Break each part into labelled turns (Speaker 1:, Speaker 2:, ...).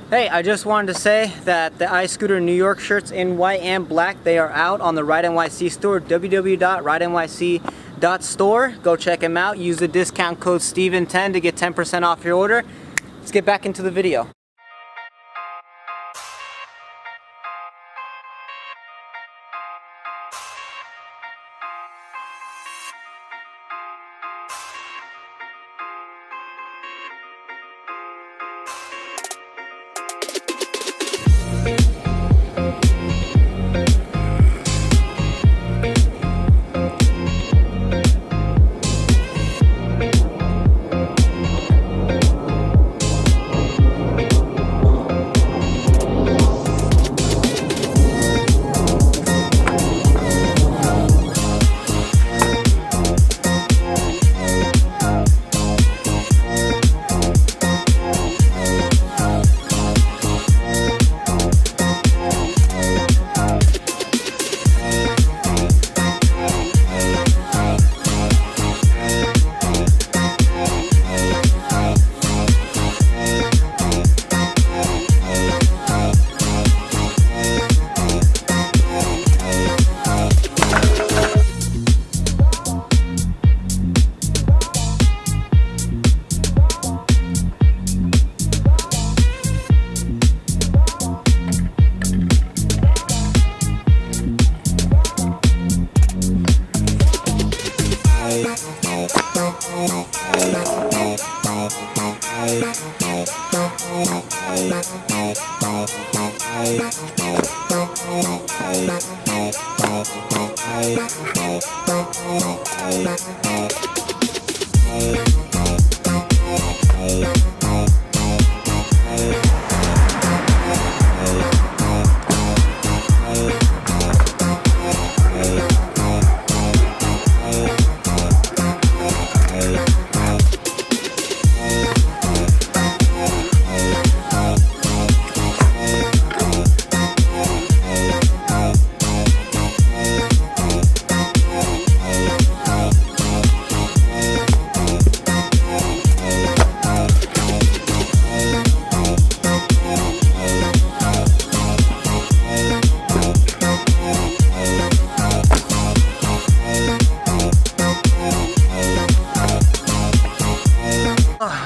Speaker 1: Hey, I just wanted to say that the iScooter New York shirts in white and black, they are out on the Ride NYC store, www.ridenyc.store. Go check them out. Use the discount code Steven10 to get 10% off your order. Let's get back into the video.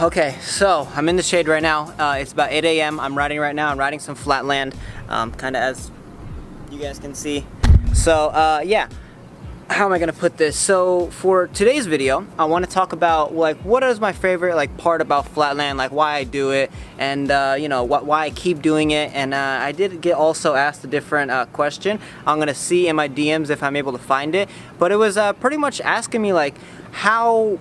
Speaker 1: Okay, so I'm in the shade right now. It's about 8 a.m. I'm riding right now. I'm riding some FlatLand, kind of as you guys can see. So yeah, how am I gonna put this? So for today's video, I want to talk about like what is my favorite like part about FlatLand, like why I do it, and you know why I keep doing it. And I did get also asked a different question. I'm gonna see in my DMs if I'm able to find it, but it was pretty much asking me like how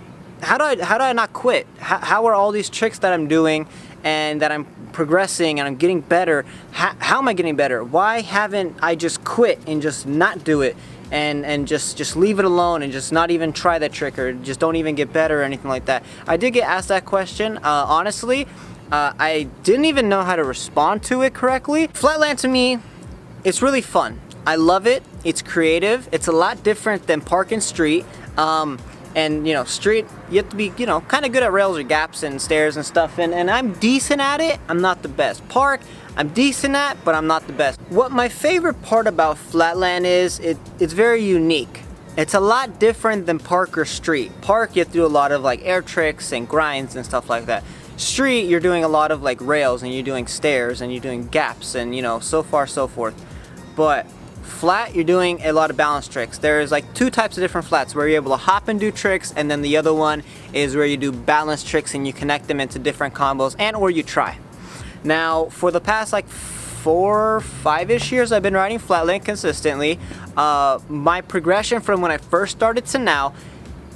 Speaker 1: do I not quit? How are all these tricks that I'm doing and that I'm progressing and I'm getting better, how am I getting better? Why haven't I just quit and just not do it and just leave it alone and just not even try that trick or just don't even get better or anything like that? I did get asked that question. Honestly, I didn't even know how to respond to it correctly. FlatLand to me, it's really fun. I love it. It's creative. It's a lot different than park and street. And you know, street, you have to be, you know, kind of good at rails or gaps and stairs and stuff, and I'm decent at it. I'm not the best. Park, I'm decent at, but I'm not the best. What my favorite part about FlatLand is, it's very unique. It's a lot different than park or street. Park, you have to do a lot of like air tricks and grinds and stuff like that. Street, you're doing a lot of like rails and you're doing stairs and you're doing gaps and, you know, so far so forth. But flat, you're doing a lot of balance tricks. There's like two types of different flats where you're able to hop and do tricks, and then the other one is where you do balance tricks and you connect them into different combos and or you try. Now for the past like 4-5-ish years I've been riding FlatLand consistently. My progression from when I first started to now,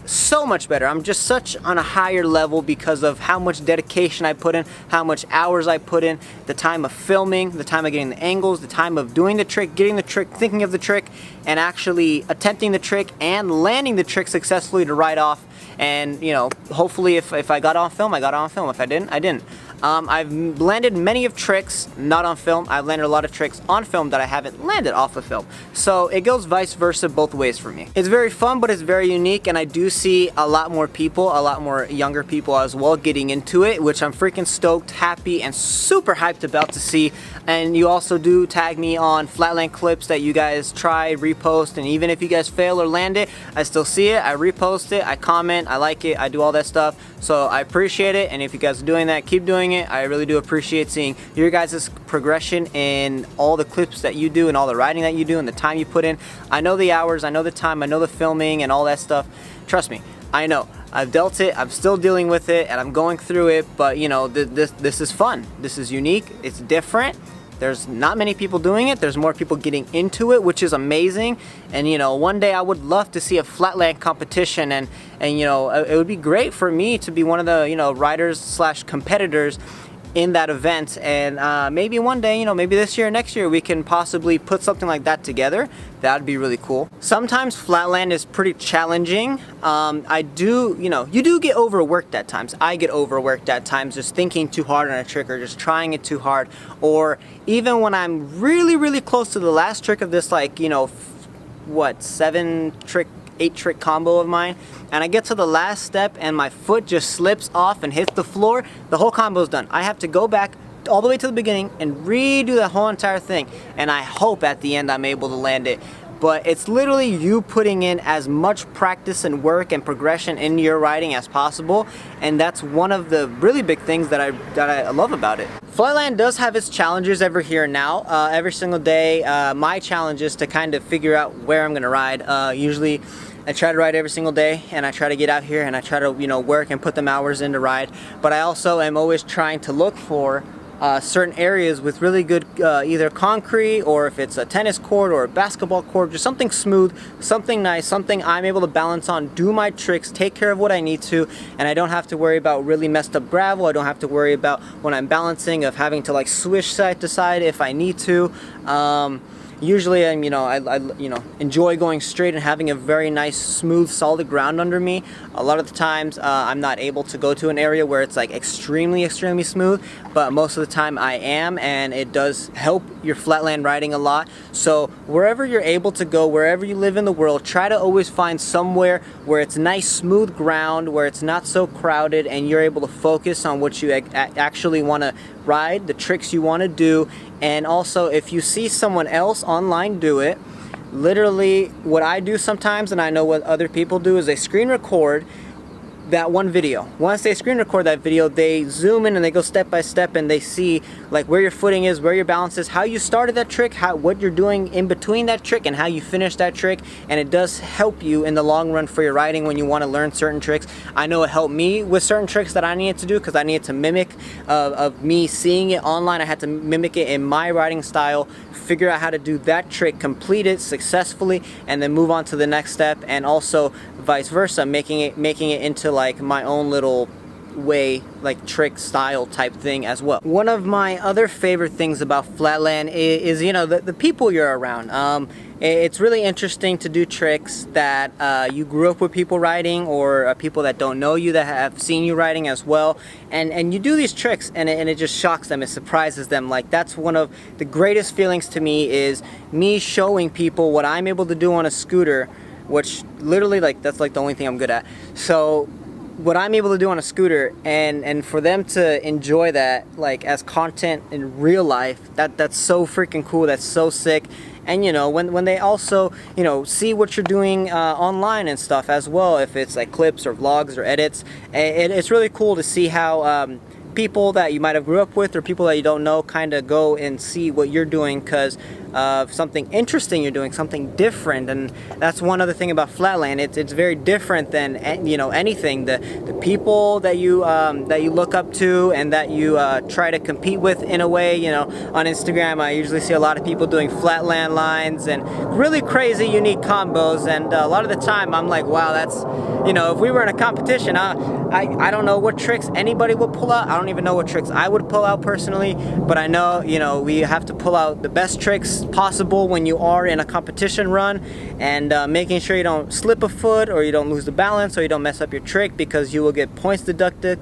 Speaker 1: so much better. I'm just such on a higher level because of how much dedication I put in, how much hours I put in, the time of filming, the time of getting the angles, the time of doing the trick, getting the trick, thinking of the trick, and actually attempting the trick and landing the trick successfully to ride off. And you know, hopefully if I got on film, I got on film. If I didn't, I didn't. I've landed many of tricks not on film. I've landed a lot of tricks on film that I haven't landed off of film. So it goes vice versa both ways for me. It's very fun, but it's very unique, and I do see a lot more people, a lot more younger people as well getting into it, which I'm freaking stoked, happy, and super hyped about to see. And you also do tag me on FlatLand clips that you guys try, repost, and even if you guys fail or land it, I still see it, I repost it, I comment, I like it, I do all that stuff. So I appreciate it, and if you guys are doing that, keep doing it. I really do appreciate seeing your guys' progression in all the clips that you do and all the writing that you do and the time you put in. I know the hours, I know the time, I know the filming and all that stuff. Trust me, I know. I've dealt it, I'm still dealing with it, and I'm going through it, but you know, this is fun. This is unique, it's different. There's not many people doing it. There's more people getting into it, which is amazing. And you know, one day I would love to see a FlatLand competition, and you know, it would be great for me to be one of the, you know, riders slash competitors in that event. And maybe one day, you know, maybe this year or next year, we can possibly put something like that together. That would be really cool. Sometimes FlatLand is pretty challenging. I do, you know, you do get overworked at times. I get overworked at times just thinking too hard on a trick or just trying it too hard. Or even when I'm really, really close to the last trick of this, like, you know, what, 8 trick combo of mine, and I get to the last step and my foot just slips off and hits the floor, the whole combo's done. I have to go back all the way to the beginning and redo the whole entire thing, and I hope at the end I'm able to land it. But it's literally you putting in as much practice and work and progression in your riding as possible, and that's one of the really big things that I love about it. FlatLand does have its challenges every here and now. Every single day, my challenge is to kind of figure out where I'm gonna ride. Usually I try to ride every single day, and I try to get out here and I try to, you know, work and put them hours in to ride. But I also am always trying to look for certain areas with really good either concrete, or if it's a tennis court or a basketball court, just something smooth, something nice, something I'm able to balance on, do my tricks, take care of what I need to, and I don't have to worry about really messed up gravel. I don't have to worry about when I'm balancing of having to like swish side to side if I need to. Usually I'm, you know, I you know, enjoy going straight and having a very nice, smooth, solid ground under me. A lot of the times I'm not able to go to an area where it's like extremely smooth, but most of the time I am, and it does help your FlatLand riding a lot. So wherever you're able to go, wherever you live in the world, try to always find somewhere where it's nice, smooth ground, where it's not so crowded, and you're able to focus on what you actually want to ride, the tricks you want to do. And also, if you see someone else online do it, literally what I do sometimes, and I know what other people do, is they screen record that one video. Once they screen record that video, they zoom in and they go step by step, and they see like where your footing is, where your balance is, how you started that trick, what you're doing in between that trick, and how you finish that trick. And it does help you in the long run for your riding when you want to learn certain tricks. I know it helped me with certain tricks that I needed to do, because I needed to mimic of me seeing it online. I had to mimic it in my riding style, figure out how to do that trick, complete it successfully, and then move on to the next step. And also vice versa, making it into like my own little way, like trick style type thing as well. One of my other favorite things about FlatLand is you know, the people you're around. It's really interesting to do tricks that you grew up with people riding, or people that don't know you that have seen you riding as well, and you do these tricks, and it just shocks them, it surprises them. Like, that's one of the greatest feelings to me, is me showing people what I'm able to do on a scooter, which literally, like, that's like the only thing I'm good at. So what I'm able to do on a scooter, and for them to enjoy that like as content in real life, that's so freaking cool. That's so sick. And you know, when they also, you know, see what you're doing online and stuff as well, if it's like clips or vlogs or edits, it's really cool to see how people that you might have grew up with, or people that you don't know, kind of go and see what you're doing because of something interesting you're doing, something different. And that's one other thing about FlatLand. It's very different than, you know, anything. The people that you look up to and that you try to compete with in a way. You know, on Instagram I usually see a lot of people doing FlatLand lines and really crazy unique combos, and a lot of the time I'm like, wow, that's, you know, if we were in a competition, I don't know what tricks anybody would pull out. I don't even know what tricks I would pull out personally, but I know, you know, we have to pull out the best tricks possible when you are in a competition run, and making sure you don't slip a foot, or you don't lose the balance, or you don't mess up your trick, because you will get points deducted.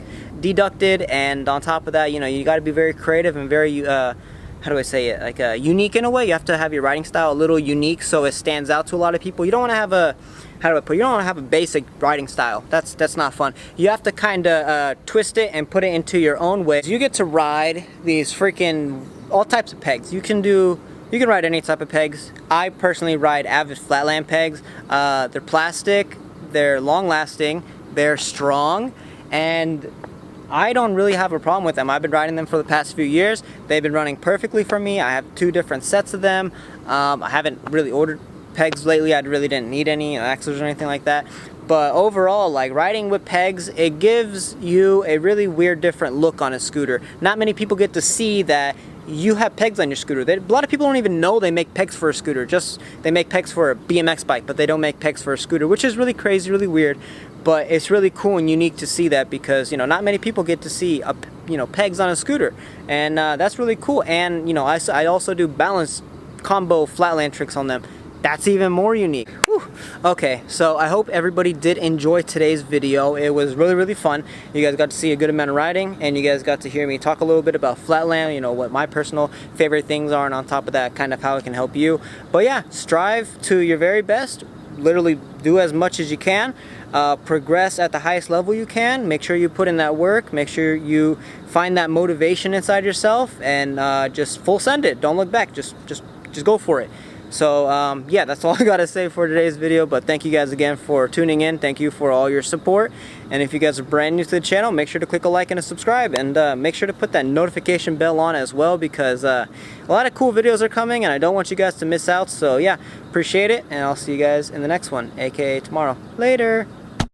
Speaker 1: And on top of that, you know, you got to be very creative and very how do I say it, like unique in a way. You have to have your riding style a little unique so it stands out to a lot of people. You don't want to have a, how do I put it? You don't want to have a basic riding style. That's not fun. You have to kind of twist it and put it into your own way. You get to ride these freaking all types of pegs. You can ride any type of pegs. I personally ride Avid FlatLand pegs. They're plastic, they're long lasting, they're strong, and I don't really have a problem with them. I've been riding them for the past few years. They've been running perfectly for me. I have 2 different sets of them. I haven't really ordered pegs lately. I really didn't need any axles or anything like that. But overall, like, riding with pegs, it gives you a really weird, different look on a scooter. Not many people get to see that you have pegs on your scooter. A lot of people don't even know they make pegs for a scooter. They make pegs for a BMX bike, but they don't make pegs for a scooter, which is really crazy, really weird. But it's really cool and unique to see that, because, you know, not many people get to see pegs on a scooter, and that's really cool. And, you know, I also do balance combo flatland tricks on them. That's even more unique. Whew. Okay, so I hope everybody did enjoy today's video. It was really, really fun. You guys got to see a good amount of riding, and you guys got to hear me talk a little bit about flatland, you know, what my personal favorite things are, and on top of that, kind of how it can help you. But yeah, strive to your very best. Literally do as much as you can. Progress at the highest level you can. Make sure you put in that work. Make sure you find that motivation inside yourself, and just full send it. Don't look back. Just go for it. So yeah, that's all I gotta say for today's video. But thank you guys again for tuning in. Thank you for all your support. And if you guys are brand new to the channel, make sure to click a like and a subscribe, and make sure to put that notification bell on as well, because a lot of cool videos are coming and I don't want you guys to miss out. So yeah, appreciate it, and I'll see you guys in the next one, aka tomorrow. Later.